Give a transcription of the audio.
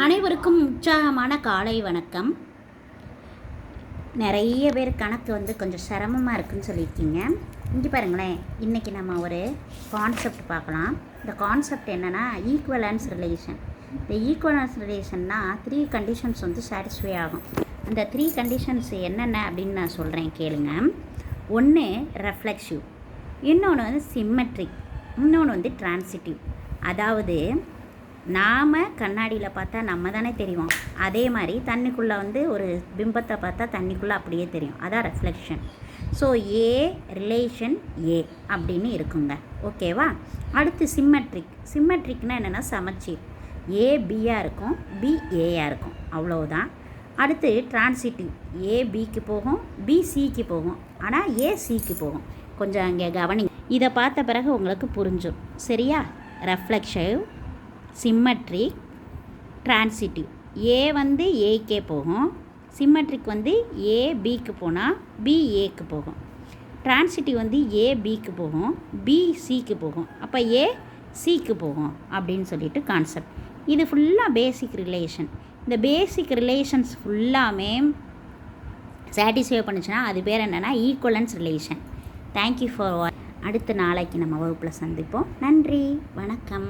அனைவருக்கும் உற்சாகமான காலை வணக்கம். நிறைய பேர் கணக்கு கொஞ்சம் சிரமமாக இருக்குதுன்னு சொல்லியிருக்கீங்க. இங்கே பாருங்களேன், இன்றைக்கி நம்ம ஒரு கான்செப்ட் பார்க்கலாம். இந்த கான்செப்ட் என்னென்னா ஈக்குவலன்ஸ் ரிலேஷன். இந்த ஈக்குவலன்ஸ் ரிலேஷன்னா 3 கண்டிஷன்ஸ் சாட்டிஸ்ஃபை ஆகும். அந்த 3 கண்டிஷன்ஸ் என்னென்ன அப்படின்னு நான் சொல்கிறேன் கேளுங்க. ஒன்று ரெஃப்ளெக்சிவ், இன்னொன்று சிம்மெட்ரிக், இன்னொன்று டிரான்சிட்டிவ். அதாவது நாம் கண்ணாடியில் பார்த்தா நம்ம தானே தெரியும், அதே மாதிரி தண்ணிக்குள்ளே ஒரு பிம்பத்தை பார்த்தா தண்ணிக்குள்ளே அப்படியே தெரியும். அதான் ரெஃப்ளெக்ஷன். ஸோ ஏ ரிலேஷன் ஏ அப்படின்னு இருக்குங்க. ஓகேவா? அடுத்து சிம்மெட்ரிக். சிம்மெட்ரிக்னால் என்னென்னா சமச்சீர். ஏ பியாக இருக்கும், பி ஏயாக இருக்கும், அவ்வளோதான். அடுத்து டிரான்சிட்டிவ். ஏ பிக்கு போகும், பி சிக்கு போகும், ஆனால் ஏ சிக்கு போகும். கொஞ்சம் அங்கே கவனி. இதை பார்த்த பிறகு உங்களுக்கு புரிஞ்சும். சரியா? ரெஃப்ளெக்ஷிவ், சிம்மெட்ரிக், டிரான்சிட்டிவ். ஏ ஏக்கே போகும், சிம்மெட்ரிக் ஏ பிக்கு போனால் பி ஏக்கு போகும், டிரான்சிட்டிவ் ஏ பிக்கு போகும், பி சிக்கு போகும், அப்போ ஏ சிக்கு போகும் அப்படின்னு சொல்லிட்டு கான்செப்ட். இது ஃபுல்லாக பேசிக் ரிலேஷன். இந்த பேசிக் ரிலேஷன்ஸ் ஃபுல்லாமே சாட்டிஸ்ஃபை பண்ணுச்சுன்னா அது பேர் என்னென்னா ஈக்குவலன்ஸ் ரிலேஷன். தேங்க்யூ ஃபார் வாட்சிங். அடுத்த நாளைக்கு நம்ம வகுப்பில் சந்திப்போம். நன்றி, வணக்கம்.